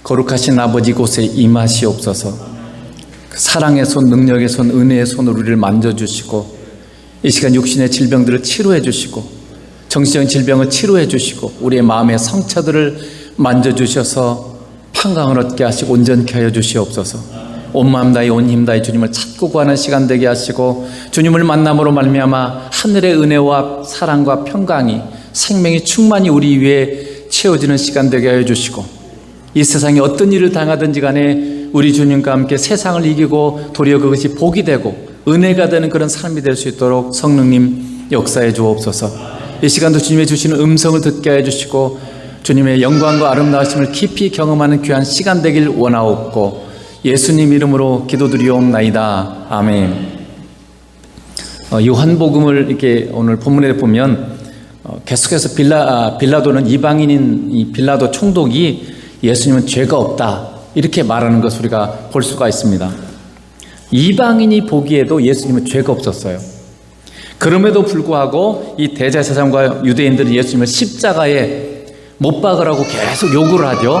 거룩하신 아버지 곳에 임하시옵소서. 사랑의 손, 능력의 손, 은혜의 손으로 우리를 만져주시고 이 시간 육신의 질병들을 치료해 주시고 정신적인 질병을 치료해 주시고 우리의 마음의 상처들을 만져주셔서 평강을 얻게 하시고 온전케 하여 주시옵소서. 온 마음 다해 온 힘 다해 주님을 찾고 구하는 시간 되게 하시고 주님을 만남으로 말미암아 하늘의 은혜와 사랑과 평강이 생명이 충만히 우리 위에 채워지는 시간 되게 하여 주시고 이 세상에 어떤 일을 당하든지 간에 우리 주님과 함께 세상을 이기고 도리어 그것이 복이 되고 은혜가 되는 그런 삶이 될 수 있도록 성령님 역사해 주옵소서. 이 시간도 주님의 주시는 음성을 듣게 해주시고 주님의 영광과 아름다우심을 깊이 경험하는 귀한 시간 되길 원하옵고 예수님 이름으로 기도드리옵나이다. 아멘. 요한복음을 이렇게 오늘 본문에 보면 계속해서 빌라도는 이방인인 이 빌라도 총독이 예수님은 죄가 없다 이렇게 말하는 것을 우리가 볼 수가 있습니다. 이방인이 보기에도 예수님은 죄가 없었어요. 그럼에도 불구하고 이 대제사장과 유대인들은 예수님을 십자가에 못 박으라고 계속 요구를 하죠.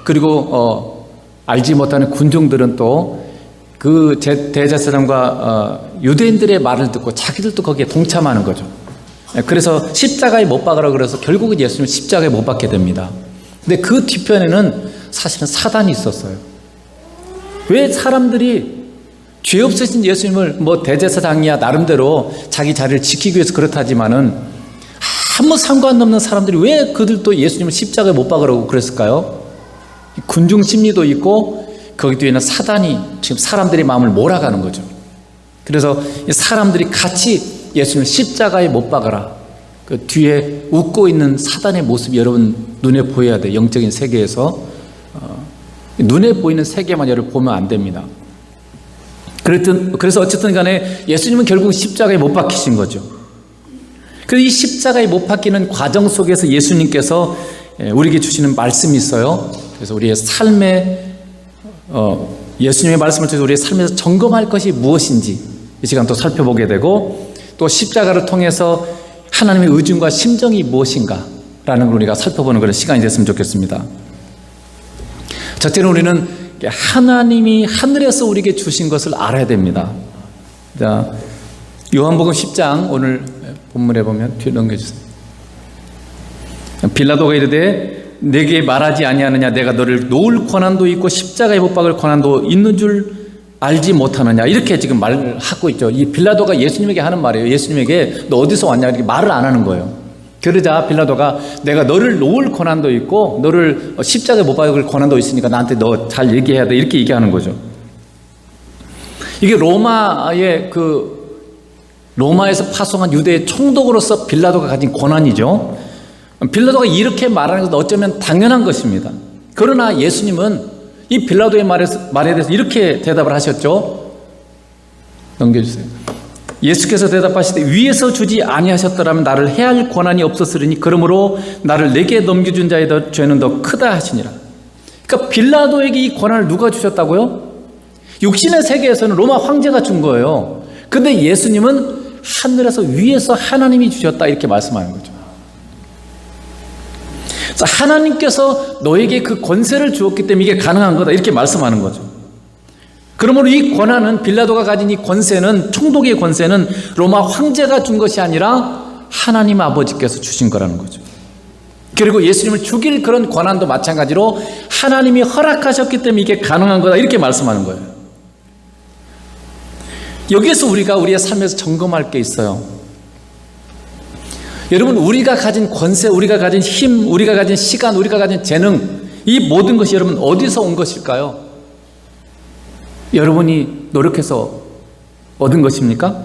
그리고 알지 못하는 군중들은 또 그 대제사장과 유대인들의 말을 듣고 자기들도 거기에 동참하는 거죠. 그래서 십자가에 못 박으라고 그래서 결국은 예수님을 십자가에 못 박게 됩니다. 근데 그 뒤편에는 사실은 사단이 있었어요. 왜 사람들이 죄 없으신 예수님을 뭐 대제사장이야 나름대로 자기 자리를 지키기 위해서 그렇다지만은 아무 상관없는 사람들이 왜 그들도 예수님을 십자가에 못 박으라고 그랬을까요? 군중 심리도 있고 거기 뒤에는 사단이 지금 사람들의 마음을 몰아가는 거죠. 그래서 사람들이 같이 예수님을 십자가에 못 박아라. 그 뒤에 웃고 있는 사단의 모습이 여러분 눈에 보여야 돼요. 영적인 세계에서 눈에 보이는 세계만 여러분 보면 안 됩니다. 그래서 어쨌든 간에 예수님은 결국 십자가에 못 박히신 거죠. 그래서 이 십자가에 못 박히는 과정 속에서 예수님께서 우리에게 주시는 말씀이 있어요. 그래서 우리의 삶에 예수님의 말씀을 통해서 우리의 삶에서 점검할 것이 무엇인지 이 시간 또 살펴보게 되고 또 십자가를 통해서 하나님의 의중과 심정이 무엇인가 라는 걸 우리가 살펴보는 그런 시간이 됐으면 좋겠습니다. 첫째는 우리는 하나님이 하늘에서 우리에게 주신 것을 알아야 됩니다. 자, 요한복음 10장 오늘 본문에 보면 뒤에 넘겨주세요. 빌라도가 이르되 내게 말하지 아니하느냐 내가 너를 놓을 권한도 있고 십자가에 못 박을 권한도 있는 줄 알지 못하느냐 이렇게 지금 말하고 있죠. 이 빌라도가 예수님에게 하는 말이에요. 예수님에게 너 어디서 왔냐 이렇게 말을 안 하는 거예요. 그러자 빌라도가 내가 너를 놓을 권한도 있고 너를 십자가에 못 박을 권한도 있으니까 나한테 너 잘 얘기해야 돼 이렇게 얘기하는 거죠. 이게 로마에서 파송한 유대의 총독으로서 빌라도가 가진 권한이죠. 빌라도가 이렇게 말하는 것은 어쩌면 당연한 것입니다. 그러나 예수님은 이 빌라도의 말에 대해서 이렇게 대답을 하셨죠. 넘겨주세요. 예수께서 대답하시되 위에서 주지 아니하셨더라면 나를 해할 권한이 없었으리니 그러므로 나를 내게 넘겨준 자의 죄는 더 크다 하시니라. 그러니까 빌라도에게 이 권한을 누가 주셨다고요? 육신의 세계에서는 로마 황제가 준 거예요. 근데 예수님은 하늘에서 위에서 하나님이 주셨다 이렇게 말씀하는 거죠. 하나님께서 너에게 그 권세를 주었기 때문에 이게 가능한 거다 이렇게 말씀하는 거죠. 그러므로 이 권한은 빌라도가 가진 이 권세는 총독의 권세는 로마 황제가 준 것이 아니라 하나님 아버지께서 주신 거라는 거죠. 그리고 예수님을 죽일 그런 권한도 마찬가지로 하나님이 허락하셨기 때문에 이게 가능한 거다 이렇게 말씀하는 거예요. 여기에서 우리가 우리의 삶에서 점검할 게 있어요. 여러분 우리가 가진 권세, 우리가 가진 힘, 우리가 가진 시간, 우리가 가진 재능 이 모든 것이 여러분 어디서 온 것일까요? 여러분이 노력해서 얻은 것입니까?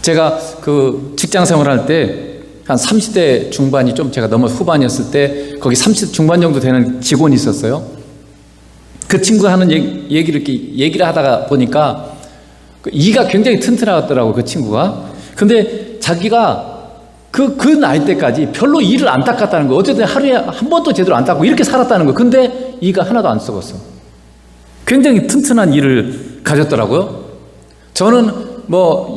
제가 그 직장 생활할 때 한 30대 중반이 좀 제가 넘어 후반이었을 때 거기 30대 중반 정도 되는 직원이 있었어요. 그 친구가 하는 얘기를 하다가 보니까 이가 굉장히 튼튼하더라고요. 그 친구가. 근데 자기가 그 나이 때까지 별로 이를 안 닦았다는 거예요. 어쨌든 하루에 한 번도 제대로 안 닦고 이렇게 살았다는 거예요. 근데 이가 하나도 안 썩었어. 굉장히 튼튼한 이를 가졌더라고요. 저는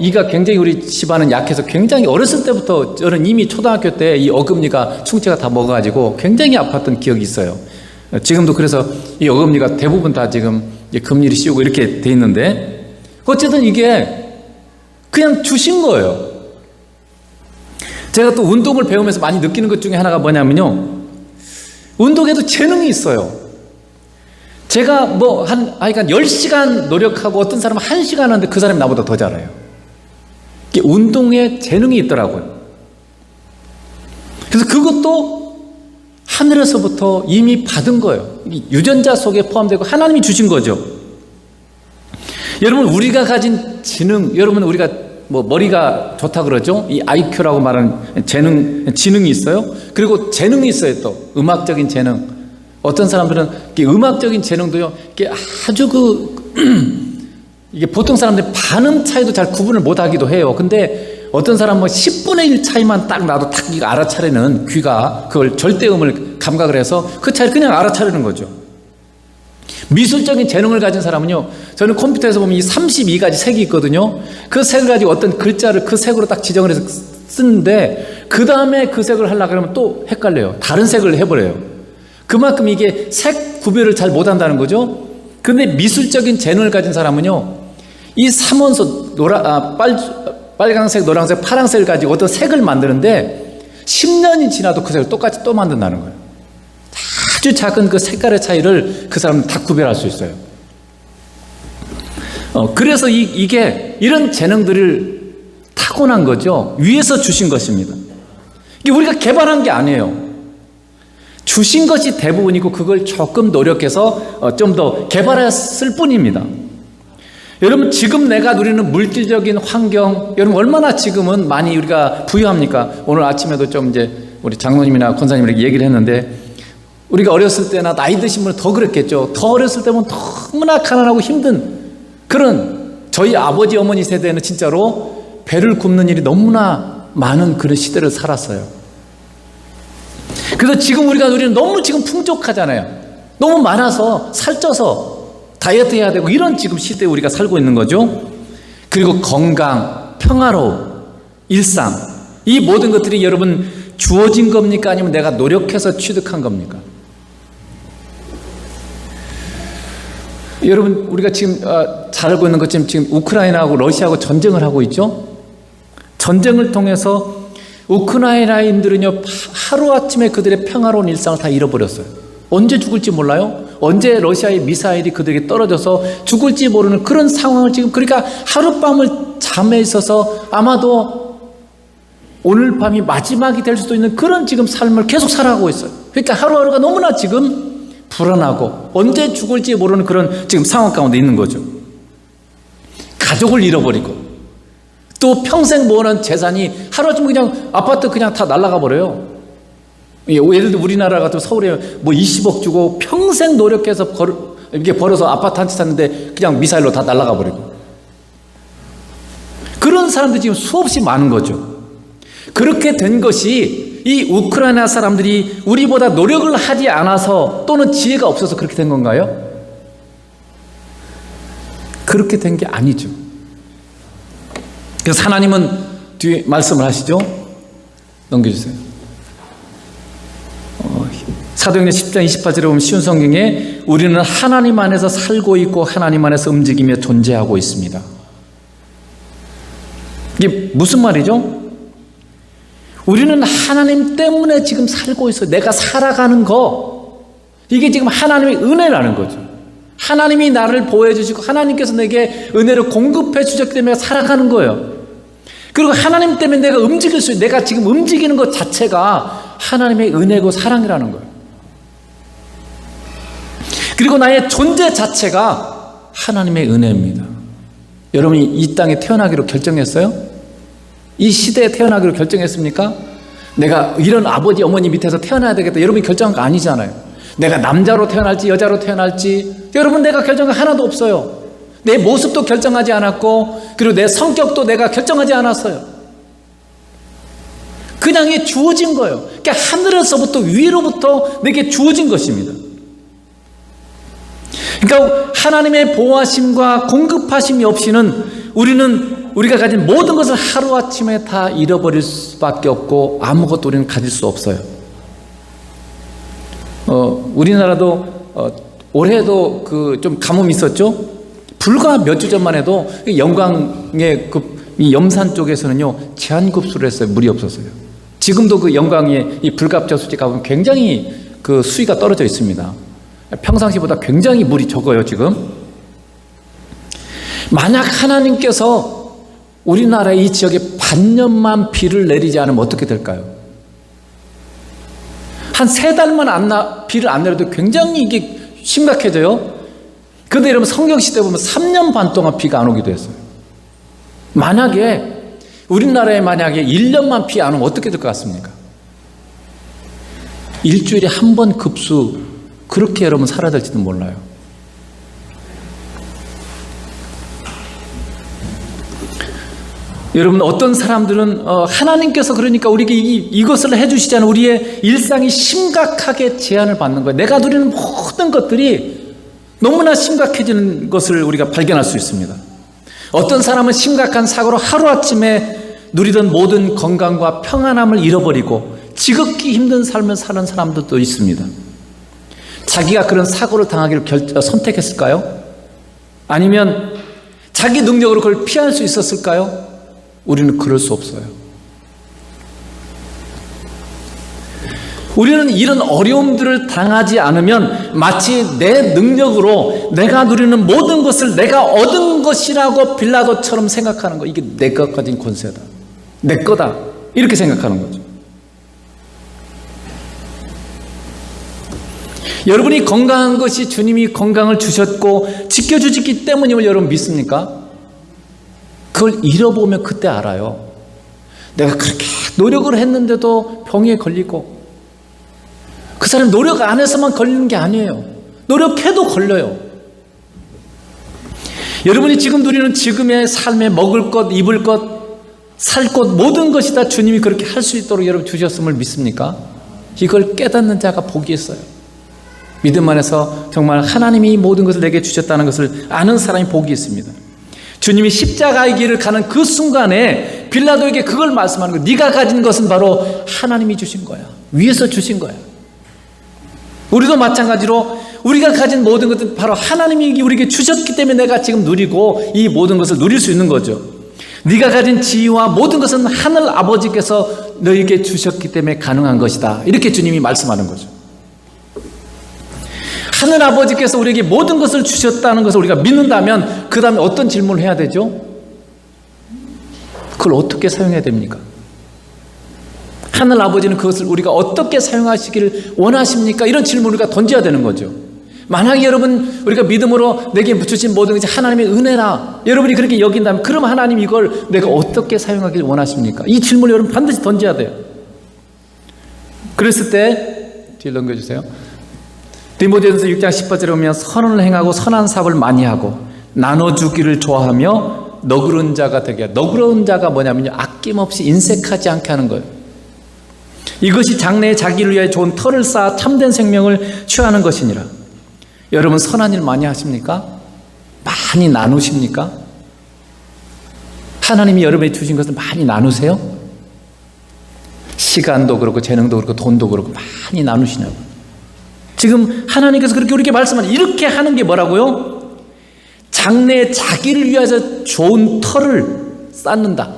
이가 굉장히 우리 집안은 약해서 굉장히 어렸을 때부터 저는 이미 초등학교 때 이 어금니가 충치가 다 먹어가지고 굉장히 아팠던 기억이 있어요. 지금도 그래서 이 어금니가 대부분 다 지금 이제 금리를 씌우고 이렇게 돼 있는데, 어쨌든 이게 그냥 주신 거예요. 제가 또 운동을 배우면서 많이 느끼는 것 중에 하나가 뭐냐면요, 운동에도 재능이 있어요. 제가 뭐 하여간 10시간 노력하고 어떤 사람은 1시간 하는데 그 사람이 나보다 더 잘해요. 이게 운동에 재능이 있더라고요. 그래서 그것도 하늘에서부터 이미 받은 거예요. 유전자 속에 포함되고 하나님이 주신 거죠. 여러분, 우리가 가진 지능, 여러분 우리가 뭐 머리가 좋다 그러죠. 이 IQ라고 말하는 지능이 있어요. 그리고 재능이 있어요. 또 음악적인 재능. 어떤 사람들은 음악적인 재능도요, 이게 아주 이게 보통 사람들이 반음 차이도 잘 구분을 못 하기도 해요. 근데 어떤 사람은 뭐 10분의 1 차이만 딱 나도 딱 이거 알아차리는 귀가 그걸 절대음을 감각을 해서 그 차이를 그냥 알아차리는 거죠. 미술적인 재능을 가진 사람은요, 저는 컴퓨터에서 보면 이 32가지 색이 있거든요. 그 색을 가지고 어떤 글자를 그 색으로 딱 지정을 해서 쓰는데, 그 다음에 그 색을 하려고 그러면 또 헷갈려요. 다른 색을 해버려요. 그만큼 이게 색 구별을 잘 못한다는 거죠. 그런데 미술적인 재능을 가진 사람은요, 이 삼원소 빨강색, 노란색, 파란색을 가지고 어떤 색을 만드는데 10년이 지나도 그 색을 똑같이 또 만든다는 거예요. 아주 작은 그 색깔의 차이를 그 사람은 다 구별할 수 있어요. 그래서 이게 이런 재능들을 타고난 거죠. 위에서 주신 것입니다. 이게 우리가 개발한 게 아니에요. 주신 것이 대부분이고 그걸 조금 노력해서 좀 더 개발했을 뿐입니다. 여러분, 지금 내가 누리는 물질적인 환경, 여러분 얼마나 지금은 많이 우리가 부유합니까? 오늘 아침에도 좀 이제 우리 장로님이나 권사님에게 얘기를 했는데, 우리가 어렸을 때나 나이 드신 분은 더 그랬겠죠. 더 어렸을 때면 너무나 가난하고 힘든 그런, 저희 아버지 어머니 세대는 진짜로 배를 굽는 일이 너무나 많은 그런 시대를 살았어요. 그래서 지금 우리가 누리는 너무 지금 풍족하잖아요. 너무 많아서 살쪄서 다이어트 해야 되고 이런 지금 시대에 우리가 살고 있는 거죠. 그리고 건강, 평화로움, 일상, 이 모든 것들이 여러분 주어진 겁니까? 아니면 내가 노력해서 취득한 겁니까? 여러분, 우리가 지금 잘 알고 있는 것처럼 지금 우크라이나하고 러시아하고 전쟁을 하고 있죠. 전쟁을 통해서 우크라이나인들은요, 하루아침에 그들의 평화로운 일상을 다 잃어버렸어요. 언제 죽을지 몰라요. 언제 러시아의 미사일이 그들에게 떨어져서 죽을지 모르는 그런 상황을 지금, 그러니까 하룻밤을 잠에 있어서 아마도 오늘 밤이 마지막이 될 수도 있는 그런 지금 삶을 계속 살아가고 있어요. 그러니까 하루하루가 너무나 지금 불안하고 언제 죽을지 모르는 그런 지금 상황 가운데 있는 거죠. 가족을 잃어버리고 또 평생 모으는 재산이 하루아침에 그냥 아파트 그냥 다 날아가 버려요. 예를 들어 우리나라 같은 서울에 뭐 20억 주고 평생 노력해서 이렇게 벌어서 아파트 한 채 샀는데 그냥 미사일로 다 날아가 버리고, 그런 사람들이 지금 수없이 많은 거죠. 그렇게 된 것이 이 우크라이나 사람들이 우리보다 노력을 하지 않아서 또는 지혜가 없어서 그렇게 된 건가요? 그렇게 된 게 아니죠. 그래서 하나님은 뒤에 말씀을 하시죠. 넘겨주세요. 사도행전 10장 28절에 보면 쉬운 성경에 우리는 하나님 안에서 살고 있고 하나님 안에서 움직이며 존재하고 있습니다. 이게 무슨 말이죠? 우리는 하나님 때문에 지금 살고 있어요. 내가 살아가는 거, 이게 지금 하나님의 은혜라는 거죠. 하나님이 나를 보호해 주시고 하나님께서 내게 은혜를 공급해 주셨기 때문에 살아가는 거예요. 그리고 하나님 때문에 내가 움직일 수 있어요. 내가 지금 움직이는 것 자체가 하나님의 은혜고 사랑이라는 거예요. 그리고 나의 존재 자체가 하나님의 은혜입니다. 여러분이 이 땅에 태어나기로 결정했어요? 이 시대에 태어나기로 결정했습니까? 내가 이런 아버지 어머니 밑에서 태어나야 되겠다, 여러분이 결정한 거 아니잖아요. 내가 남자로 태어날지 여자로 태어날지 여러분 내가 결정한 거 하나도 없어요. 내 모습도 결정하지 않았고 그리고 내 성격도 내가 결정하지 않았어요. 그냥 이게 주어진 거예요. 그러니까 하늘에서부터 위로부터 내게 주어진 것입니다. 그러니까 하나님의 보호하심과 공급하심이 없이는 우리가 가진 모든 것을 하루아침에 다 잃어버릴 수밖에 없고 아무것도 우리는 가질 수 없어요. 우리나라도 올해도 그 좀 가뭄이 있었죠. 불과 몇 주 전만 해도 영광의 이 염산 쪽에서는요 제한급수를 했어요. 물이 없었어요. 지금도 그 영광의 이 불갑저수지 가보면 굉장히 그 수위가 떨어져 있습니다. 평상시보다 굉장히 물이 적어요. 지금 만약 하나님께서 우리나라의 이 지역에 반년만 비를 내리지 않으면 어떻게 될까요? 한 3달만 비를 안 내려도 굉장히 이게 심각해져요. 그런데 여러분 성경시대 보면 3년 반 동안 비가 안 오기도 했어요. 만약에 우리나라에 만약에 1년만 비 안 오면 어떻게 될 것 같습니까? 일주일에 한 번 급수, 그렇게 여러분 살아야 될지도 몰라요. 여러분 어떤 사람들은 하나님께서 그러니까 우리에게 이것을 해주시잖아요. 우리의 일상이 심각하게 제한을 받는 거예요. 내가 누리는 모든 것들이 너무나 심각해지는 것을 우리가 발견할 수 있습니다. 어떤 사람은 심각한 사고로 하루아침에 누리던 모든 건강과 평안함을 잃어버리고 지극히 힘든 삶을 사는 사람들도 있습니다. 자기가 그런 사고를 당하기를 선택했을까요? 아니면 자기 능력으로 그걸 피할 수 있었을까요? 우리는 그럴 수 없어요. 우리는 이런 어려움들을 당하지 않으면 마치 내 능력으로 내가 누리는 모든 것을 내가 얻은 것이라고 빌라도처럼 생각하는 거. 이게 내가 가진 권세다, 내 거다, 이렇게 생각하는 거죠. 여러분이 건강한 것이 주님이 건강을 주셨고 지켜주셨기 때문임을 여러분 믿습니까? 그걸 잃어보면 그때 알아요. 내가 그렇게 노력을 했는데도 병에 걸리고, 그 사람 노력 안 해서만 걸리는 게 아니에요. 노력해도 걸려요. 여러분이 지금 누리는 지금의 삶에 먹을 것, 입을 것, 살 것, 모든 것이 다 주님이 그렇게 할 수 있도록 여러분 주셨음을 믿습니까? 이걸 깨닫는 자가 복이 있어요. 믿음 안에서 정말 하나님이 모든 것을 내게 주셨다는 것을 아는 사람이 복이 있습니다. 주님이 십자가의 길을 가는 그 순간에 빌라도에게 그걸 말씀하는 거예요. 네가 가진 것은 바로 하나님이 주신 거야. 위에서 주신 거야. 우리도 마찬가지로 우리가 가진 모든 것은 바로 하나님이 우리에게 주셨기 때문에 내가 지금 누리고 이 모든 것을 누릴 수 있는 거죠. 네가 가진 지위와 모든 것은 하늘 아버지께서 너에게 주셨기 때문에 가능한 것이다. 이렇게 주님이 말씀하는 거죠. 하늘 아버지께서 우리에게 모든 것을 주셨다는 것을 우리가 믿는다면 그 다음에 어떤 질문을 해야 되죠? 그걸 어떻게 사용해야 됩니까? 하늘 아버지는 그것을 우리가 어떻게 사용하시기를 원하십니까? 이런 질문을 우리가 던져야 되는 거죠. 만약에 여러분 우리가 믿음으로 내게 주신 모든 것이 하나님의 은혜라 여러분이 그렇게 여긴다면 그럼 하나님 이걸 내가 어떻게 사용하기를 원하십니까? 이 질문을 여러분 반드시 던져야 돼요. 그랬을 때 뒤에 넘겨주세요. 디모데전서 6장 10절에 보면 선을 행하고 선한 사업을 많이 하고 나눠주기를 좋아하며 너그러운 자가 되게. 너그러운 자가 뭐냐면요, 아낌없이 인색하지 않게 하는 거예요. 이것이 장래에 자기를 위해 좋은 터를 쌓아 참된 생명을 취하는 것이니라. 여러분 선한 일 많이 하십니까? 많이 나누십니까? 하나님이 여러분이 주신 것을 많이 나누세요? 시간도 그렇고 재능도 그렇고 돈도 그렇고 많이 나누시냐고. 지금 하나님께서 그렇게 우리에게 말씀하는, 이렇게 하는 게 뭐라고요? 장래에 자기를 위해서 좋은 터를 쌓는다.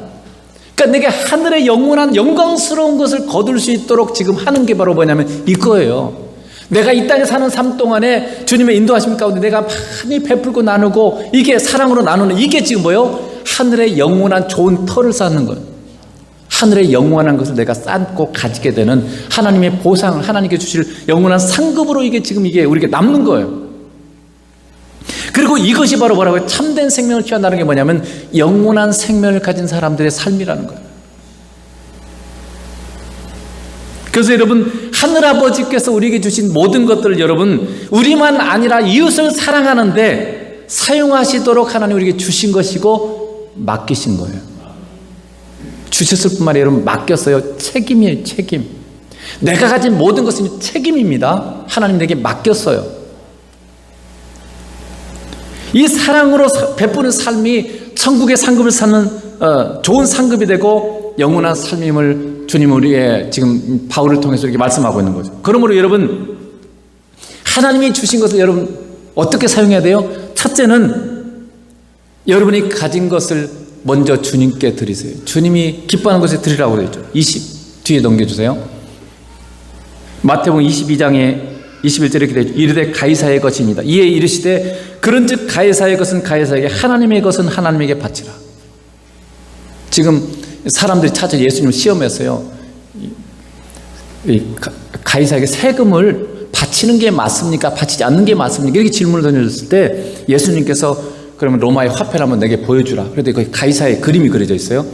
그러니까 내게 하늘의 영원한 영광스러운 것을 거둘 수 있도록 지금 하는 게 바로 뭐냐면 이거예요. 내가 이 땅에 사는 삶 동안에 주님의 인도하심 가운데 내가 많이 베풀고 나누고 이게 사랑으로 나누는, 이게 지금 뭐예요? 하늘의 영원한 좋은 터를 쌓는 거예요. 하늘의 영원한 것을 내가 쌓고 가지게 되는 하나님의 보상을, 하나님께 주실 영원한 상급으로 이게 지금 이게 우리에게 남는 거예요. 그리고 이것이 바로 뭐라고요? 참된 생명을 취한다는 게 뭐냐면 영원한 생명을 가진 사람들의 삶이라는 거예요. 그래서 여러분 하늘아버지께서 우리에게 주신 모든 것들을 여러분 우리만 아니라 이웃을 사랑하는데 사용하시도록 하나님 우리에게 주신 것이고 맡기신 거예요. 주셨을 뿐만 아니라 여러분 맡겼어요. 책임이에요. 책임. 내가 가진 모든 것은 책임입니다. 하나님 내게 맡겼어요. 이 사랑으로 베푸는 삶이 천국의 상급을 사는 좋은 상급이 되고 영원한 삶임을 주님 우리의 지금 바울을 통해서 이렇게 말씀하고 있는 거죠. 그러므로 여러분 하나님이 주신 것을 여러분 어떻게 사용해야 돼요? 첫째는 여러분이 가진 것을 먼저 주님께 드리세요. 주님이 기뻐하는 것에 드리라고 그랬죠. 20 뒤에 넘겨주세요. 마태복음 22장에 21절에 이렇게 되죠. 이르되 가이사의 것입니다. 이에 이르시되 그런즉 가이사의 것은 가이사에게, 하나님의 것은 하나님에게 바치라. 지금 사람들이 찾아 예수님을 시험했어요. 가이사에게 세금을 바치는 게 맞습니까? 바치지 않는 게 맞습니까? 이렇게 질문을 던졌을 때 예수님께서 그러면 로마의 화폐를 한번 내게 보여주라. 그런데 거기 가이사의 그림이 그려져 있어요.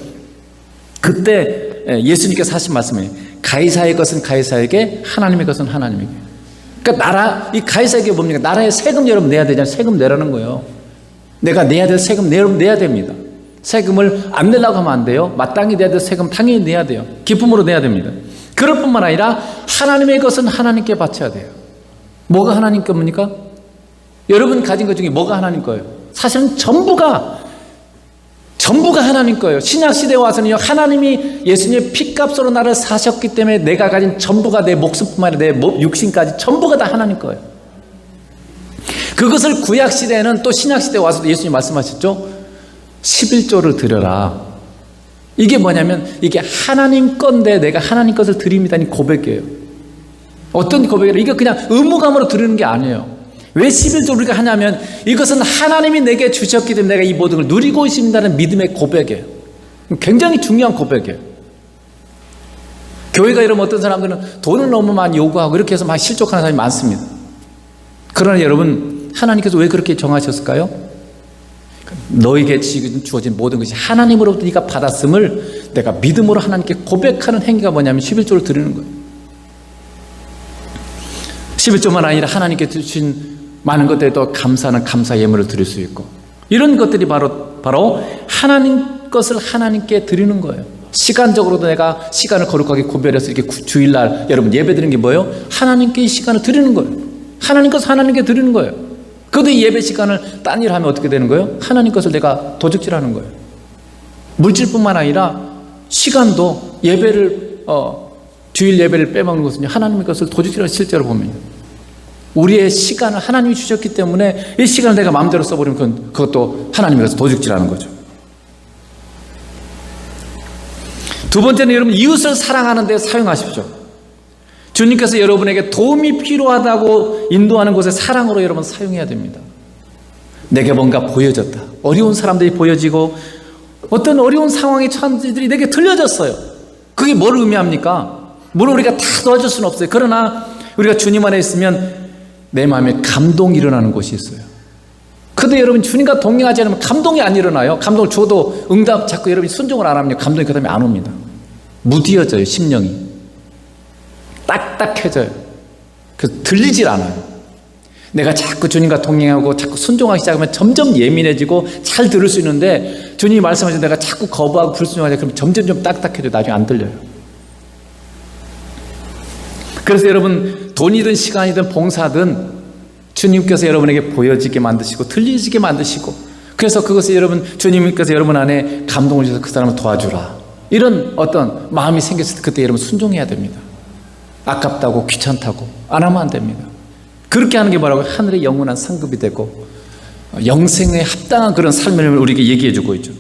그때 예수님께서 하신 말씀이에요. 가이사의 것은 가이사에게, 하나님의 것은 하나님에게. 그러니까 이 가이사에게 뭡니까? 나라의 세금 여러분 내야 되잖아요. 세금 내라는 거예요. 내가 내야 될 세금 여러분 내야 됩니다. 세금을 안 내려고 하면 안 돼요. 마땅히 내야 될 세금 당연히 내야 돼요. 기쁨으로 내야 됩니다. 그럴 뿐만 아니라 하나님의 것은 하나님께 바쳐야 돼요. 뭐가 하나님 겁니까? 여러분 가진 것 중에 뭐가 하나님 거예요? 사실은 전부가 하나님 거예요. 신약시대에 와서는요, 하나님이 예수님의 피값으로 나를 사셨기 때문에 내가 가진 전부가, 내 목숨뿐만 아니라 내 육신까지 전부가 다 하나님 거예요. 그것을 구약시대에는 또 신약시대에 와서도 예수님 말씀하셨죠. 11조를 드려라. 이게 뭐냐면 이게 하나님 건데 내가 하나님 것을 드립니다니 고백이에요. 어떤 고백이에요? 이게 그냥 의무감으로 드리는 게 아니에요. 왜 11조 우리가 하냐면 이것은 하나님이 내게 주셨기 때문에 내가 이 모든 걸 누리고 있습니다는 믿음의 고백이에요. 굉장히 중요한 고백이에요. 교회가 이러면 어떤 사람들은 돈을 너무 많이 요구하고 이렇게 해서 막 실족하는 사람이 많습니다. 그러나 여러분, 하나님께서 왜 그렇게 정하셨을까요? 너에게 지금 주어진 모든 것이 하나님으로부터 네가 받았음을 내가 믿음으로 하나님께 고백하는 행위가 뭐냐면 11조를 드리는 거예요. 11조만 아니라 하나님께 주신 많은 것들에 또 감사는 감사 예물을 드릴 수 있고, 이런 것들이 바로 하나님 것을 하나님께 드리는 거예요. 시간적으로도 내가 시간을 거룩하게 구별해서 이렇게 주일날 여러분 예배 드리는 게 뭐예요? 하나님께 이 시간을 드리는 거예요. 하나님 것을 하나님께 드리는 거예요. 그것도 이 예배 시간을 딴 일 하면 어떻게 되는 거예요? 하나님 것을 내가 도적질하는 거예요. 물질뿐만 아니라 시간도 예배를 주일 예배를 빼먹는 것은 하나님의 것을 도적질하는, 실제로 보면 우리의 시간을 하나님이 주셨기 때문에 이 시간을 내가 마음대로 써버리면 그것도 하나님의 것을 도적질하는 거죠. 두 번째는 여러분, 이웃을 사랑하는 데 사용하십시오. 주님께서 여러분에게 도움이 필요하다고 인도하는 곳에 사랑으로 여러분 사용해야 됩니다. 내게 뭔가 보여졌다. 어려운 사람들이 보여지고 어떤 어려운 상황의 처한들이 내게 들려졌어요. 그게 뭘 의미합니까? 물론 우리가 다 도와줄 수는 없어요. 그러나 우리가 주님 안에 있으면 내 마음에 감동이 일어나는 곳이 있어요. 그런데 여러분 주님과 동행하지 않으면 감동이 안 일어나요. 감동을 줘도 응답 자꾸 여러분이 순종을 안 하면 감동이 그 다음에 안 옵니다. 무디어져요. 심령이 딱딱해져요. 그래서 들리질 않아요. 내가 자꾸 주님과 동행하고 자꾸 순종하기 시작하면 점점 예민해지고 잘 들을 수 있는데, 주님이 말씀하신 내가 자꾸 거부하고 불순종하자 그러면 점점 좀 딱딱해져요. 나중에 안 들려요. 그래서 여러분, 돈이든 시간이든 봉사든 주님께서 여러분에게 보여지게 만드시고 들리지게 만드시고, 그래서 그것을 여러분, 주님께서 여러분 안에 감동을 주셔서 그 사람을 도와주라, 이런 어떤 마음이 생겼을 때 그때 여러분 순종해야 됩니다. 아깝다고 귀찮다고 안 하면 안 됩니다. 그렇게 하는 게 뭐라고? 하늘의 영원한 상급이 되고 영생에 합당한 그런 삶을 우리에게 얘기해 주고 있죠.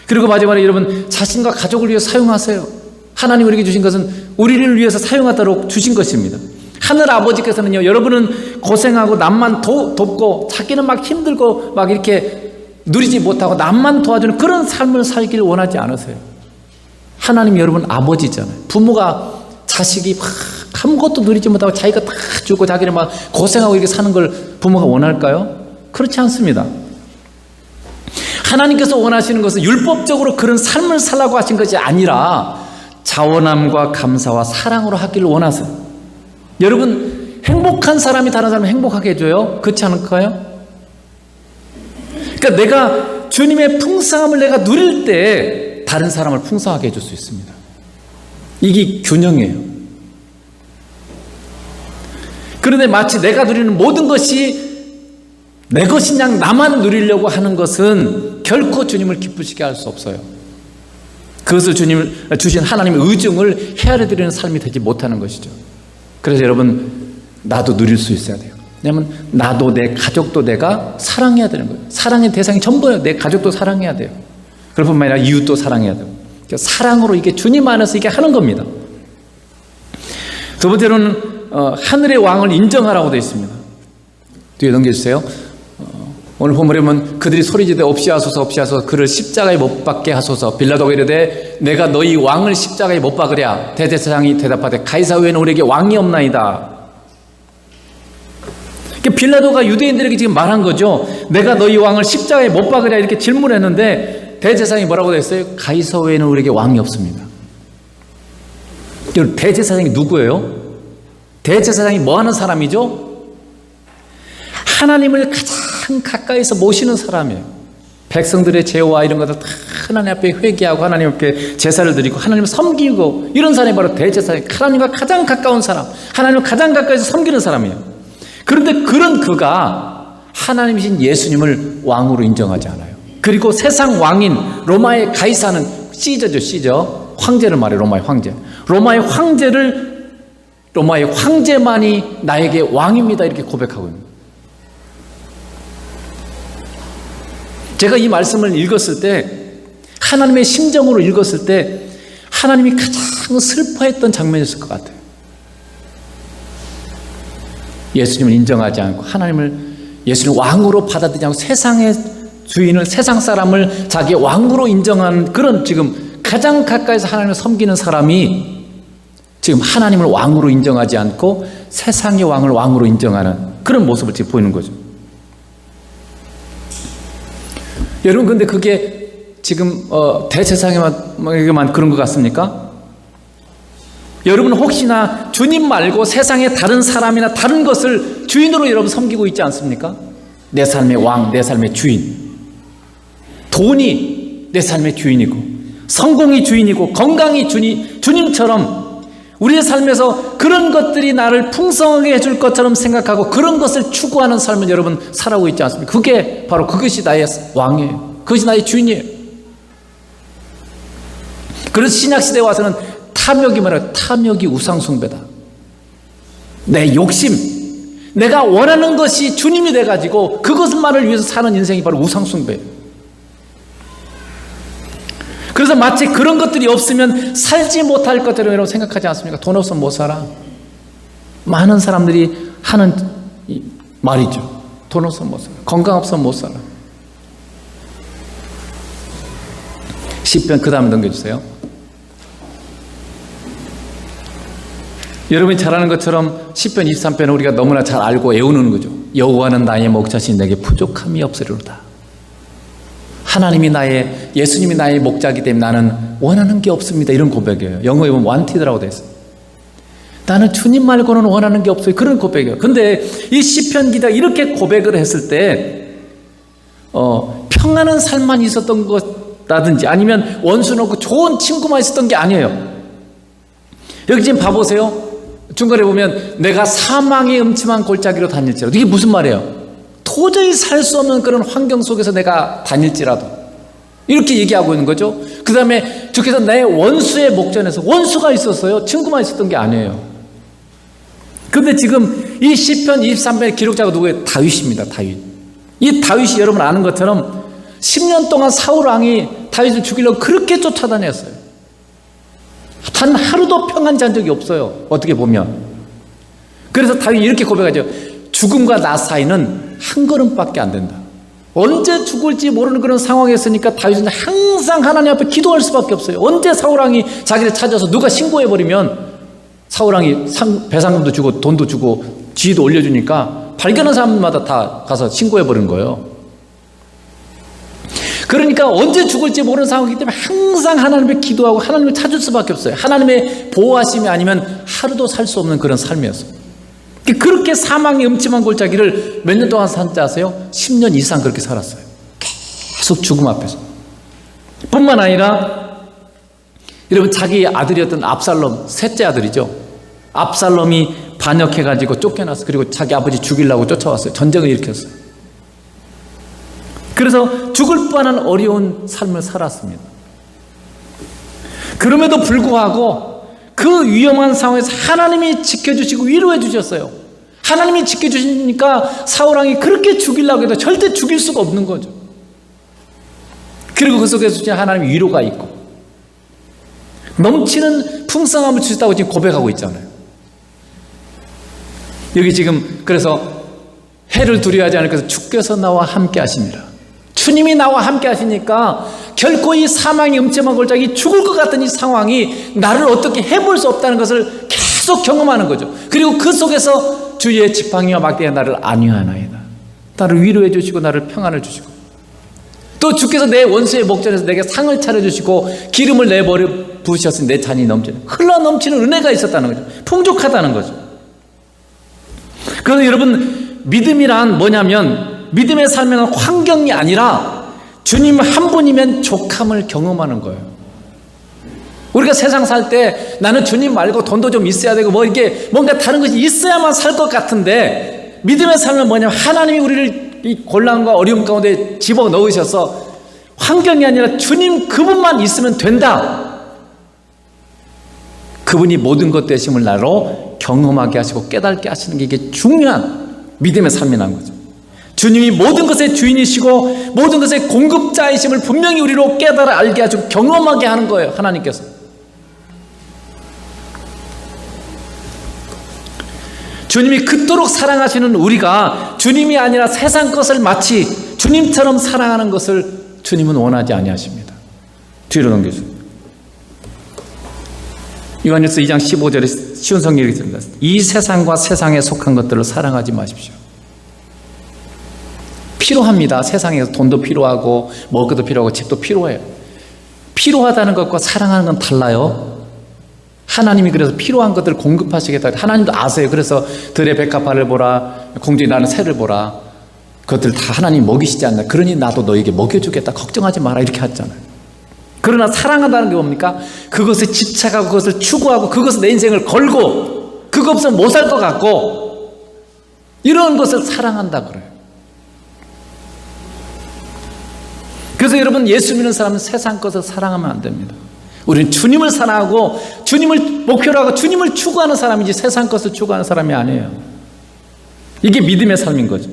그리고 마지막에 여러분, 자신과 가족을 위해 사용하세요. 하나님 우리에게 주신 것은 우리를 위해서 사용하도록 주신 것입니다. 하늘 아버지께서는요, 여러분은 고생하고 남만 돕고 자기는 막 힘들고 막 이렇게 누리지 못하고 남만 도와주는 그런 삶을 살기를 원하지 않으세요. 하나님 여러분 아버지잖아요. 부모가 자식이 막 아무것도 누리지 못하고 자기가 다 주고 자기는 막 고생하고 이렇게 사는 걸 부모가 원할까요? 그렇지 않습니다. 하나님께서 원하시는 것은 율법적으로 그런 삶을 살라고 하신 것이 아니라 자원함과 감사와 사랑으로 하기를 원하세요. 여러분, 행복한 사람이 다른 사람을 행복하게 해줘요. 그렇지 않을까요? 그러니까 내가 주님의 풍성함을 내가 누릴 때 다른 사람을 풍성하게 해줄 수 있습니다. 이게 균형이에요. 그런데 마치 내가 누리는 모든 것이 내 것인 양 나만 누리려고 하는 것은 결코 주님을 기쁘시게 할 수 없어요. 그것을 주님 주신 하나님의 의중을 헤아려 드리는 삶이 되지 못하는 것이죠. 그래서 여러분, 나도 누릴 수 있어야 돼요. 왜냐하면 나도 내 가족도 내가 사랑해야 되는 거예요. 사랑의 대상이 전부예요. 내 가족도 사랑해야 돼요. 그럴 뿐만 아니라 이웃도 사랑해야 돼요. 그러니까 사랑으로 이게 주님 안에서 이게 하는 겁니다. 두 번째로는 하늘의 왕을 인정하라고 되어 있습니다. 뒤에 넘겨주세요. 오늘 본문에 보면 그들이 소리지되 없이하소서 없이하소서 그를 십자가에 못 박게 하소서. 빌라도가 이르되 내가 너희 왕을 십자가에 못 박으랴. 대제사장이 대답하되 가이사 외에는 우리에게 왕이 없나이다. 빌라도가 유대인들에게 지금 말한 거죠. 내가 너희 왕을 십자가에 못 박으랴 이렇게 질문했는데 대제사장이 뭐라고 했어요? 가이사 외에는 우리에게 왕이 없습니다. 대제사장이 누구예요? 대제사장이 뭐 하는 사람이죠? 하나님을 가장 가까이서 모시는 사람이에요. 백성들의 죄와 이런 것들 다 하나님 앞에 회개하고 하나님 앞에 제사를 드리고 하나님을 섬기고 이런 사람이 바로 대제사장, 하나님과 가장 가까운 사람, 하나님을 가장 가까이서 섬기는 사람이에요. 그런데 그런 그가 하나님이신 예수님을 왕으로 인정하지 않아요. 그리고 세상 왕인 로마의 가이사는 시저죠, 시저. 황제를 말해요. 로마의 황제. 로마의 황제만이 나에게 왕입니다. 이렇게 고백하고 있습니다. 제가 이 말씀을 읽었을 때, 하나님의 심정으로 읽었을 때 하나님이 가장 슬퍼했던 장면이었을 것 같아요. 예수님을 인정하지 않고 예수님 왕으로 받아들이지 않고 세상의 주인을, 세상 사람을 자기의 왕으로 인정하는 그런 지금 가장 가까이서 하나님을 섬기는 사람이 지금 하나님을 왕으로 인정하지 않고 세상의 왕을 왕으로 인정하는 그런 모습을 지금 보이는 거죠. 여러분, 근데 그게 지금 대제사장에만 그런 것 같습니까? 여러분 혹시나 주님 말고 세상의 다른 사람이나 다른 것을 주인으로 여러분 섬기고 있지 않습니까? 내 삶의 왕, 내 삶의 주인. 돈이 내 삶의 주인이고 성공이 주인이고 건강이 주님처럼 우리의 삶에서 그런 것들이 나를 풍성하게 해줄 것처럼 생각하고 그런 것을 추구하는 삶을 여러분 살아오고 있지 않습니까? 그게 바로 그것이 나의 왕이에요. 그것이 나의 주인이에요. 그래서 신약시대에 와서는 탐욕이 뭐라? 탐욕이 우상숭배다. 내 욕심, 내가 원하는 것이 주님이 돼가지고 그것만을 위해서 사는 인생이 바로 우상숭배예요. 그래서 마치 그런 것들이 없으면 살지 못할 것처럼 여러분 생각하지 않습니까? 돈 없으면 못 살아. 많은 사람들이 하는 말이죠. 돈 없으면 못 살아. 건강 없으면 못 살아. 시편 그 다음에 넘겨주세요. 여러분이 잘 아는 것처럼 시편 23편은 우리가 너무나 잘 알고 외우는 거죠. 여호와는 나의 목자시니 내게 부족함이 없으리로다. 예수님이 나의 목자이기 때문에 나는 원하는 게 없습니다. 이런 고백이에요. 영어에 보면 wanted라고 되어 있어요. 나는 주님 말고는 원하는 게 없어요. 그런 고백이에요. 근데 이 시편 기자가 이렇게 고백을 했을 때 평안한 삶만 있었던 것라든지 아니면 원수는 없고 좋은 친구만 있었던 게 아니에요. 여기 지금 봐보세요. 중간에 보면 내가 사망의 음침한 골짜기로 다닐지라도, 이게 무슨 말이에요? 도저히 살 수 없는 그런 환경 속에서 내가 다닐지라도 이렇게 얘기하고 있는 거죠. 그 다음에 주께서 내 원수의 목전에서, 원수가 있었어요. 친구만 있었던 게 아니에요. 그런데 지금 이 시편 23편의 기록자가 누구예요? 다윗입니다. 다윗. 이 다윗이 여러분 아는 것처럼 10년 동안 사울 왕이 다윗을 죽이려고 그렇게 쫓아다녔어요. 단 하루도 평안히 잔 적이 없어요. 어떻게 보면. 그래서 다윗이 이렇게 고백하죠. 죽음과 나 사이는 한 걸음밖에 안 된다. 언제 죽을지 모르는 그런 상황에 있으니까 다윗은 항상 하나님 앞에 기도할 수밖에 없어요. 언제 사울왕이 자기를 찾아서 누가 신고해버리면 사울왕이 배상금도 주고 돈도 주고 지위도 올려주니까 발견한 사람마다 다 가서 신고해버린 거예요. 그러니까 언제 죽을지 모르는 상황이기 때문에 항상 하나님 앞에 기도하고 하나님을 찾을 수밖에 없어요. 하나님의 보호하심이 아니면 하루도 살 수 없는 그런 삶이었어요. 그렇게 사망의 음침한 골짜기를 몇 년 동안 산지 아세요? 10년 이상 그렇게 살았어요. 계속 죽음 앞에서. 뿐만 아니라 여러분, 자기 아들이었던 압살롬, 셋째 아들이죠. 압살롬이 반역해가지고 쫓겨났어요. 그리고 자기 아버지 죽이려고 쫓아왔어요. 전쟁을 일으켰어요. 그래서 죽을 뻔한 어려운 삶을 살았습니다. 그럼에도 불구하고 그 위험한 상황에서 하나님이 지켜주시고 위로해 주셨어요. 하나님이 지켜주시니까 사울왕이 그렇게 죽이려고 해도 절대 죽일 수가 없는 거죠. 그리고 그 속에서 진짜 하나님의 위로가 있고 넘치는 풍성함을 주셨다고 지금 고백하고 있잖아요. 여기 지금 그래서 해를 두려워하지 않으면서 주께서 나와 함께 하십니다. 주님이 나와 함께 하시니까 결코 이 사망의 음침한 골짜기 죽을 것 같은 이 상황이 나를 어떻게 해볼 수 없다는 것을 계속 경험하는 거죠. 그리고 그 속에서 주의 지팡이와 막대가 나를 안위하나이다. 나를 위로해 주시고 나를 평안을 주시고 또 주께서 내 원수의 목전에서 내게 상을 차려주시고 기름을 내버려 부으셨으니 내 잔이 넘치는 흘러 넘치는 은혜가 있었다는 거죠. 풍족하다는 거죠. 그래서 여러분 믿음이란 뭐냐면 믿음의 삶은 환경이 아니라 주님 한 분이면 족함을 경험하는 거예요. 우리가 세상 살 때 나는 주님 말고 돈도 좀 있어야 되고 뭐 이게 뭔가 다른 것이 있어야만 살 것 같은데 믿음의 삶은 뭐냐면 하나님이 우리를 이 곤란과 어려움 가운데 집어넣으셔서 환경이 아니라 주님 그분만 있으면 된다. 그분이 모든 것 되심을 나로 경험하게 하시고 깨닫게 하시는 게 이게 중요한 믿음의 삶이라는 거죠. 주님이 모든 것의 주인이시고 모든 것의 공급자이심을 분명히 우리로 깨달아 알게 하시고 경험하게 하는 거예요. 하나님께서. 주님이 그토록 사랑하시는 우리가 주님이 아니라 세상 것을 마치 주님처럼 사랑하는 것을 주님은 원하지 아니하십니다. 뒤로 넘겨주세요. 요한일서 2장 15절에 쉬운 성경이 있습니다. 이 세상과 세상에 속한 것들을 사랑하지 마십시오. 필요합니다. 세상에서 돈도 필요하고 먹을 것도 필요하고 집도 필요해요. 필요하다는 것과 사랑하는 건 달라요. 하나님이 그래서 필요한 것들을 공급하시겠다. 하나님도 아세요. 그래서 들의 백합화를 보라, 공중에 나는 새를 보라. 그것들 다 하나님 먹이시지 않나. 그러니 나도 너에게 먹여주겠다. 걱정하지 마라. 이렇게 하잖아요. 그러나 사랑한다는 게 뭡니까? 그것에 집착하고 그것을 추구하고 그것을 내 인생을 걸고 그거 없으면 못 살 것 같고 이런 것을 사랑한다 그래요. 그래서 여러분 예수 믿는 사람은 세상 것을 사랑하면 안 됩니다. 우리는 주님을 사랑하고 주님을 목표로 하고 주님을 추구하는 사람이지 세상 것을 추구하는 사람이 아니에요. 이게 믿음의 삶인 거죠.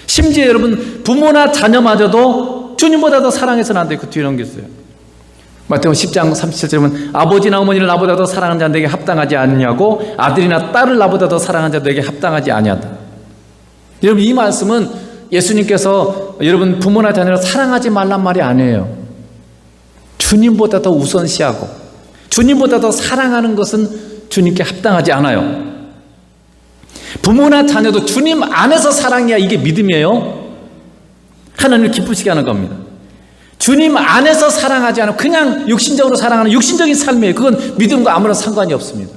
심지어 여러분 부모나 자녀마저도 주님보다 더 사랑해서는 안 돼요. 그 뒤에 넘겼어요. 마태복음 10장 37절은 아버지나 어머니를 나보다 더 사랑하는 자는 내게 합당하지 않느냐고 아들이나 딸을 나보다 더 사랑하는 자는 내게 합당하지 아니하다. 여러분 이 말씀은 예수님께서 여러분 부모나 자녀를 사랑하지 말란 말이 아니에요. 주님보다 더 우선시하고 주님보다 더 사랑하는 것은 주님께 합당하지 않아요. 부모나 자녀도 주님 안에서 사랑해야 이게 믿음이에요. 하나님을 기쁘시게 하는 겁니다. 주님 안에서 사랑하지 않으면 그냥 육신적으로 사랑하는 육신적인 삶이에요. 그건 믿음과 아무런 상관이 없습니다.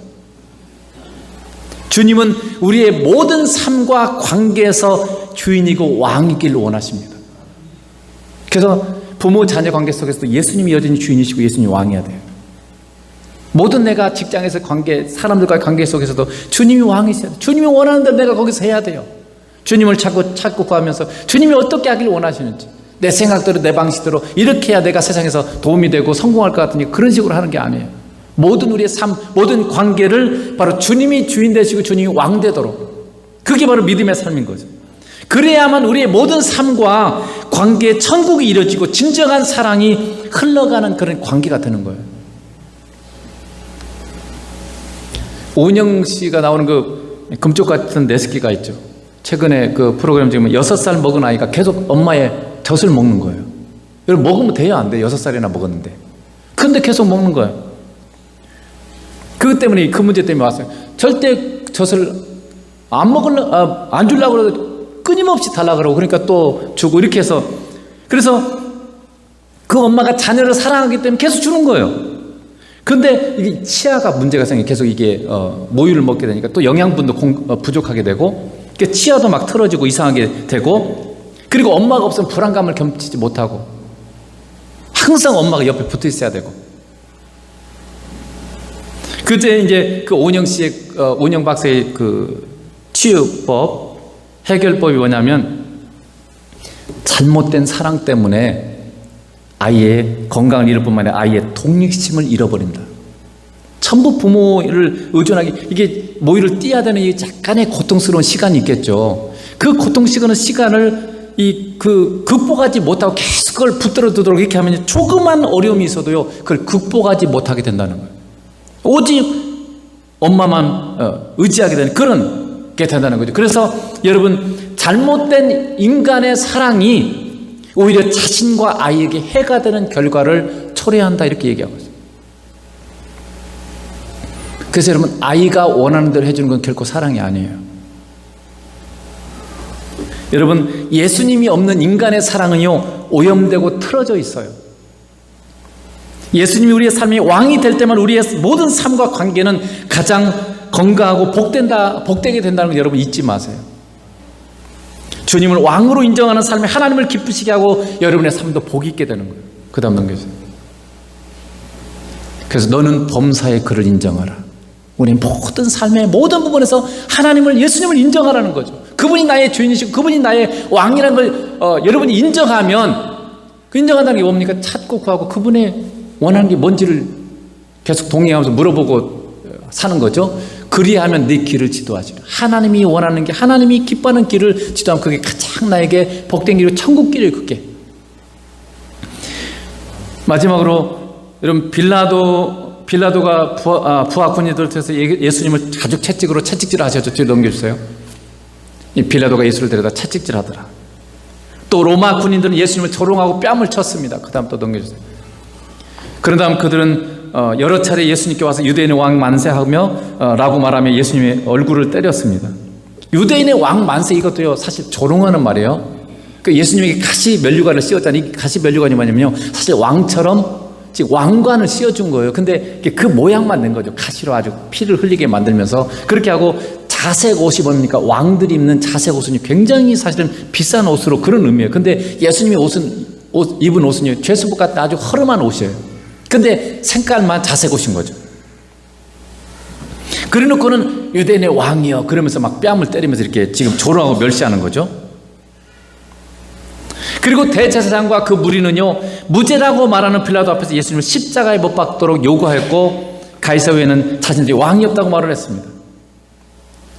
주님은 우리의 모든 삶과 관계에서 주인이고 왕이길 원하십니다. 그래서 부모 자녀 관계 속에서도 예수님이 여전히 주인이시고 예수님이 왕이어야 돼요. 모든 내가 직장에서 관계, 사람들과의 관계 속에서도 주님이 왕이셔야 돼요. 주님이 원하는 대로 내가 거기서 해야 돼요. 주님을 찾고 구하면서 주님이 어떻게 하길 원하시는지 내 생각대로 내 방식대로 이렇게 해야 내가 세상에서 도움이 되고 성공할 것 같으니 그런 식으로 하는 게 아니에요. 모든 우리의 삶, 모든 관계를 바로 주님이 주인 되시고 주님이 왕 되도록 그게 바로 믿음의 삶인 거죠. 그래야만 우리의 모든 삶과 관계에 천국이 이루어지고 진정한 사랑이 흘러가는 그런 관계가 되는 거예요. 오은영 씨가 나오는 그 금쪽 같은 레시피가 있죠. 최근에 그 프로그램 지금 6살 먹은 아이가 계속 엄마의 젖을 먹는 거예요. 여러분 먹으면 돼요? 안 돼요? 6살이나 먹었는데. 근데 계속 먹는 거예요. 그것 때문에 그 문제 때문에 왔어요. 절대 젖을 안 주려고 그러도 끊임없이 달라 그러고 그러니까 또 주고 이렇게 해서 그래서 그 엄마가 자녀를 사랑하기 때문에 계속 주는 거예요. 그런데 이게 치아가 문제가 생겨 계속 이게 모유를 먹게 되니까 또 영양분도 부족하게 되고 치아도 막 틀어지고 이상하게 되고 그리고 엄마가 없으면 불안감을 견디지 못하고 항상 엄마가 옆에 붙어 있어야 되고 그때 이제 그 오은영 씨의 오은영 박사의 그 치유법 해결법이 뭐냐면 잘못된 사랑 때문에 아이의 건강을 잃을 뿐만 아니라 아이의 독립심을 잃어버린다. 전부 부모를 의존하기, 이게 모유를 띄어야 되는 이 약간의 고통스러운 시간이 있겠죠. 그 고통스러운 시간을 극복하지 못하고 계속 그걸 붙들어 두도록 이렇게 하면 조그만 어려움이 있어도요, 그걸 극복하지 못하게 된다는 거예요. 오직 엄마만 의지하게 되는 그런 게 된다는 거죠. 그래서 여러분, 잘못된 인간의 사랑이 오히려 자신과 아이에게 해가 되는 결과를 초래한다, 이렇게 얘기하고 있어요. 그래서 여러분, 아이가 원하는 대로 해주는 건 결코 사랑이 아니에요. 여러분, 예수님이 없는 인간의 사랑은요, 오염되고 틀어져 있어요. 예수님이 우리의 삶의 왕이 될 때만 우리의 모든 삶과 관계는 가장 건강하고 복되게 된다는 걸 여러분 잊지 마세요. 주님을 왕으로 인정하는 삶에 하나님을 기쁘시게 하고 여러분의 삶도 복이 있게 되는 거예요. 그 다음 넘겨주세요. 그래서 너는 범사의 그를 인정하라. 우리 모든 삶의 모든 부분에서 하나님을, 예수님을 인정하라는 거죠. 그분이 나의 주인이시고 그분이 나의 왕이라는 걸 여러분이 인정하면, 그 인정한다는 게 뭡니까? 찾고 구하고 그분의 원하는 게 뭔지를 계속 동의하면서 물어보고 사는 거죠. 그리하면 네 길을 지도하지. 하나님이 원하는 게, 하나님이 기뻐하는 길을 지도하면 그게 가장 나에게 복된 길이고 천국 길을 걷게. 마지막으로 여러분, 빌라도가 부하 군인들 통해서 예수님을 가죽 채찍으로 채찍질 하셨죠. 뒤로 넘겨주세요. 이 빌라도가 예수를 데려다 채찍질 하더라. 또 로마 군인들은 예수님을 조롱하고 뺨을 쳤습니다. 그 다음 또 넘겨주세요. 그런 다음 그들은 여러 차례 예수님께 와서 유대인의 왕 만세하며 라고 말하며 예수님의 얼굴을 때렸습니다. 유대인의 왕 만세, 이것도요 사실 조롱하는 말이에요. 그 예수님에게 가시 면류관을 씌웠잖아요. 이 가시 면류관이 뭐냐면요, 사실 왕처럼 왕관을 씌워준 거예요. 근데 그 모양만 낸 거죠. 가시로 아주 피를 흘리게 만들면서. 그렇게 하고 자색 옷이 뭡니까? 왕들이 입는 자색 옷은 굉장히 사실은 비싼 옷으로, 그런 의미예요. 근데 예수님이 입은 옷은요, 죄수복 같은 아주 허름한 옷이에요. 근데 색깔만 자색 옷인 거죠. 그래 놓고는 유대인의 왕이여 그러면서 막 뺨을 때리면서 이렇게 지금 조롱하고 멸시하는 거죠. 그리고 대제사장과 그 무리는요, 무죄라고 말하는 빌라도 앞에서 예수님을 십자가에 못 박도록 요구하였고, 가이사랴에는 자신들이 왕이 없다고 말을 했습니다.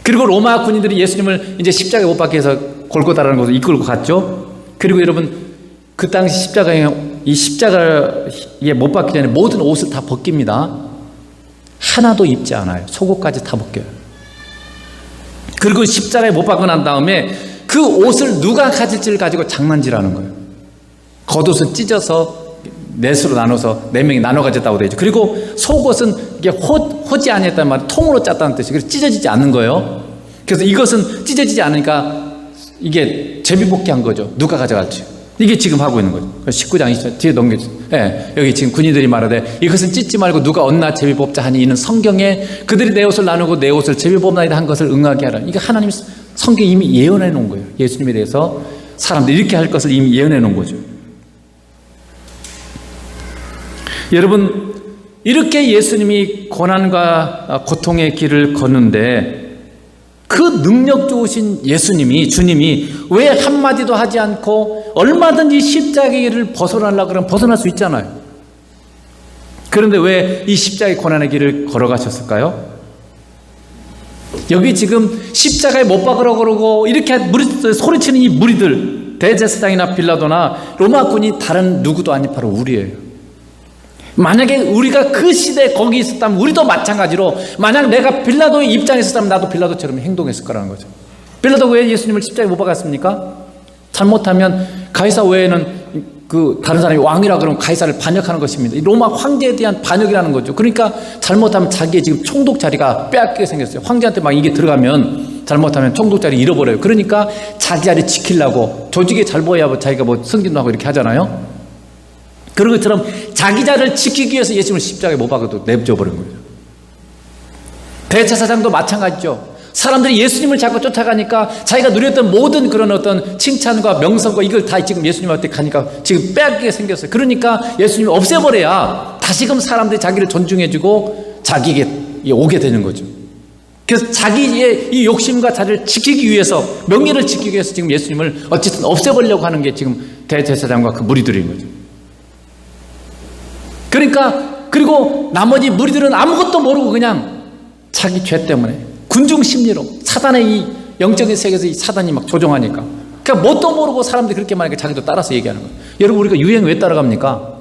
그리고 로마 군인들이 예수님을 이제 십자가에 못 박게 해서 골고다라는 곳을 이끌고 갔죠. 그리고 여러분, 그 당시 십자가에 못 박기 전에 모든 옷을 다 벗깁니다. 하나도 입지 않아요. 속옷까지 다 벗겨요. 그리고 십자가에 못 박고 난 다음에 그 옷을 누가 가질지를 가지고 장난질하는 거예요. 겉옷은 찢어서 넷으로 나눠서 4명이 나눠 가졌다고 되죠. 그리고 속옷은 이게 호지 아니었단 말이에요. 통으로 짰다는 뜻이에요. 그래서 찢어지지 않는 거예요. 그래서 이것은 찢어지지 않으니까 이게 제비뽑기한 거죠. 누가 가져갈지. 이게 지금 하고 있는 거죠. 19장 20절 뒤에 넘겨주세요. 네, 여기 지금 군인들이 말하되 이것은 찢지 말고 누가 얻나 제비뽑자 하니 이는 성경에 그들이 내 옷을 나누고 내 옷을 제비뽑나이다 한 것을 응하게 하라. 이게 하나님 성경이 이미 예언해 놓은 거예요. 예수님에 대해서 사람들이 이렇게 할 것을 이미 예언해 놓은 거죠. 여러분, 이렇게 예수님이 고난과 고통의 길을 걷는데 그 능력 좋으신 주님이 왜 한마디도 하지 않고 얼마든지 십자가의 길을 벗어나려고 그러면 벗어날 수 있잖아요. 그런데 왜 이 십자가의 고난의 길을 걸어가셨을까요? 여기 지금 십자가에 못 박으라고 그러고 이렇게 소리치는 이 무리들, 대제사장이나 빌라도나 로마군이 다른 누구도 아니 바로 우리예요. 만약에 우리가 그 시대에 거기 있었다면 우리도 마찬가지로, 만약 내가 빌라도의 입장에 있었다면 나도 빌라도처럼 행동했을 거라는 거죠. 빌라도 왜 예수님을 십자가에 못 박았습니까? 잘못하면 가이사 외에는 그 다른 사람이 왕이라 그러면 가이사를 반역하는 것입니다. 이 로마 황제에 대한 반역이라는 거죠. 그러니까 잘못하면 자기의 지금 총독 자리가 빼앗기게 생겼어요. 황제한테 막 이게 들어가면 잘못하면 총독 자리 잃어버려요. 그러니까 자기 자리 지키려고 조직에 잘 보여야 자기가 뭐 승진도 하고 이렇게 하잖아요. 그런 것처럼 자기 자리를 지키기 위해서 예수님을 십자가에 못 박아도 내버려버린 거죠. 대제사장도 마찬가지죠. 사람들이 예수님을 자꾸 쫓아가니까 자기가 누렸던 모든 그런 어떤 칭찬과 명성과 이걸 다 지금 예수님한테 가니까 지금 빼앗기게 생겼어요. 그러니까 예수님을 없애버려야 다시금 사람들이 자기를 존중해주고 자기에게 오게 되는 거죠. 그래서 자기의 이 욕심과 자리를 지키기 위해서, 명예를 지키기 위해서 지금 예수님을 어쨌든 없애버리려고 하는 게 지금 대제사장과 그 무리들인 거죠. 그러니까 그리고 나머지 무리들은 아무것도 모르고 그냥 자기 죄 때문에 군중 심리로 사단의 이 영적인 세계에서 이 사단이 막 조종하니까, 그러니까 뭣도 모르고 사람들이 그렇게 말하니까 자기도 따라서 얘기하는 거예요. 여러분, 우리가 유행 왜 따라갑니까?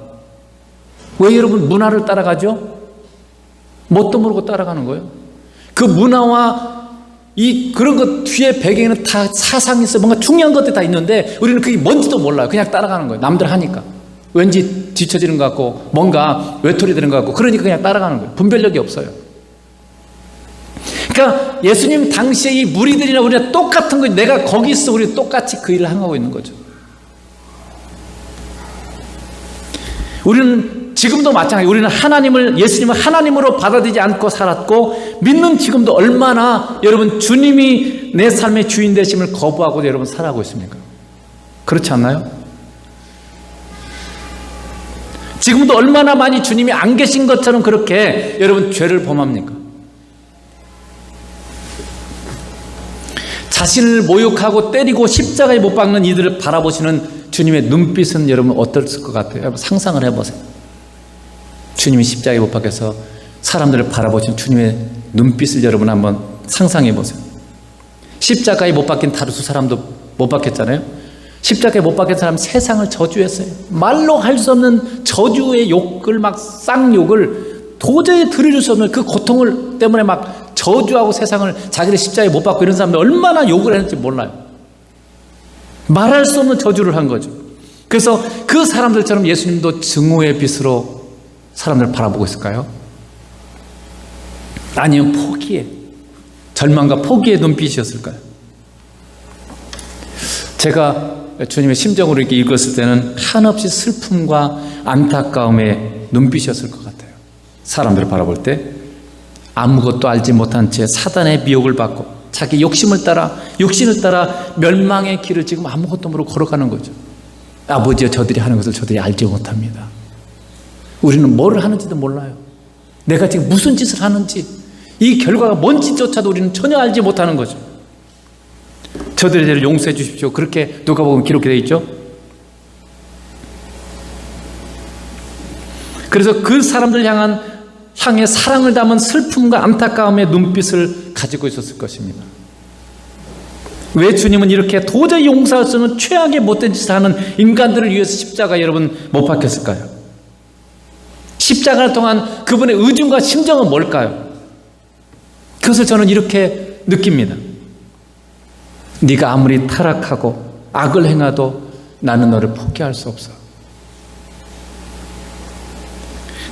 왜 여러분 문화를 따라가죠? 뭣도 모르고 따라가는 거예요. 그 문화와 그런 것 뒤에 배경에는 다 사상이 있어, 뭔가 중요한 것들이 다 있는데 우리는 그게 뭔지도 몰라요. 그냥 따라가는 거예요. 남들 하니까 왠지 뒤처지는 것 같고 뭔가 외톨이 되는 것 같고, 그러니까 그냥 따라가는 거예요. 분별력이 없어요. 그러니까 예수님 당시에 이 무리들이나 우리가 똑같은 거예요. 내가 거기 있어, 우리 똑같이 그 일을 행하고 있는 거죠. 우리는 지금도 마찬가지예요. 우리는 예수님을 하나님으로 받아들이지 않고 살았고, 믿는 지금도 얼마나 여러분 주님이 내 삶의 주인 되심을 거부하고 여러분 살아가고 있습니까? 그렇지 않나요? 지금도 얼마나 많이 주님이 안 계신 것처럼 그렇게 여러분 죄를 범합니까? 자신을 모욕하고 때리고 십자가에 못 박는 이들을 바라보시는 주님의 눈빛은 여러분 어떨 것 같아요? 여러분 상상을 해보세요. 주님이 십자가에 못 박혀서 사람들을 바라보시는 주님의 눈빛을 여러분 한번 상상해 보세요. 십자가에 못 박힌 다루스 사람도 못 박혔잖아요. 십자가에 못 박힌 사람 세상을 저주했어요. 말로 할 수 없는 저주의 욕을, 막 쌍욕을 도저히 들을 수 없는 그 고통을 때문에 막 저주하고 세상을, 자기를 십자가에 못 박고 이런 사람들 얼마나 욕을 했는지 몰라요. 말할 수 없는 저주를 한 거죠. 그래서 그 사람들처럼 예수님도 증오의 빛으로 사람들을 바라보고 있을까요? 아니면 포기의, 절망과 포기의 눈빛이었을까요? 제가 주님의 심정으로 이렇게 읽었을 때는 한없이 슬픔과 안타까움의 눈빛이었을 것 같아요. 사람들을 바라볼 때 아무것도 알지 못한 채 사단의 미혹을 받고 자기 욕심을 따라 멸망의 길을 지금 아무것도 모르고 걸어가는 거죠. 아버지여, 저들이 하는 것을 저들이 알지 못합니다. 우리는 뭘 하는지도 몰라요. 내가 지금 무슨 짓을 하는지, 이 결과가 뭔지조차도 우리는 전혀 알지 못하는 거죠. 저들의 죄를 용서해 주십시오. 그렇게 누가복음 기록되어 있죠. 그래서 그 사람들 향해 사랑을 담은 슬픔과 안타까움의 눈빛을 가지고 있었을 것입니다. 왜 주님은 이렇게 도저히 용서할 수 없는 최악의 못된 짓을 하는 인간들을 위해서 십자가 여러분 못 박혔을까요? 십자가를 통한 그분의 의중과 심정은 뭘까요? 그것을 저는 이렇게 느낍니다. 네가 아무리 타락하고 악을 행해도 나는 너를 포기할 수 없어.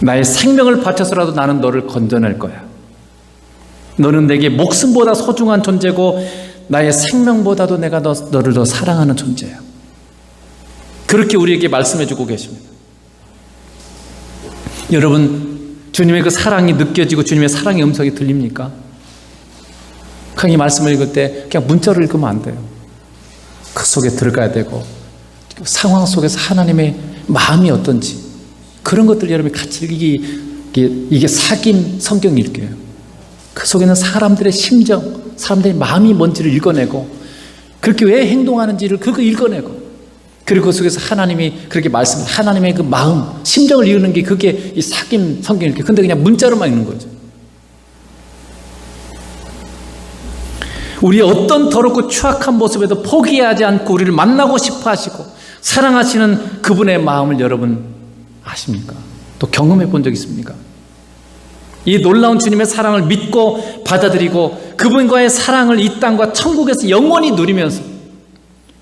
나의 생명을 바쳐서라도 나는 너를 건져낼 거야. 너는 내게 목숨보다 소중한 존재고 나의 생명보다도 내가 너를 더 사랑하는 존재야. 그렇게 우리에게 말씀해 주고 계십니다. 여러분, 주님의 그 사랑이 느껴지고 주님의 사랑의 음성이 들립니까? 그냥 이 말씀을 읽을 때 그냥 문자로 읽으면 안 돼요. 그 속에 들어가야 되고, 상황 속에서 하나님의 마음이 어떤지 그런 것들 여러분이 같이 이게 사귐 성경 읽기예요. 그 속에는 사람들의 심정, 사람들의 마음이 뭔지를 읽어내고, 그렇게 왜 행동하는지를 그거 읽어내고, 그리고 그 속에서 하나님이 그렇게 하나님의 그 마음, 심정을 읽는 게 그게 이 사귐 성경 읽기. 근데 그냥 문자로만 읽는 거죠. 우리의 어떤 더럽고 추악한 모습에도 포기하지 않고 우리를 만나고 싶어 하시고 사랑하시는 그분의 마음을 여러분 아십니까? 또 경험해 본 적 있습니까? 이 놀라운 주님의 사랑을 믿고 받아들이고 그분과의 사랑을 이 땅과 천국에서 영원히 누리면서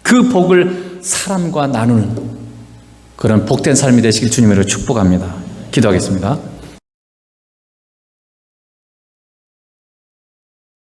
그 복을 사람과 나누는 그런 복된 삶이 되시길 주님으로 축복합니다. 기도하겠습니다.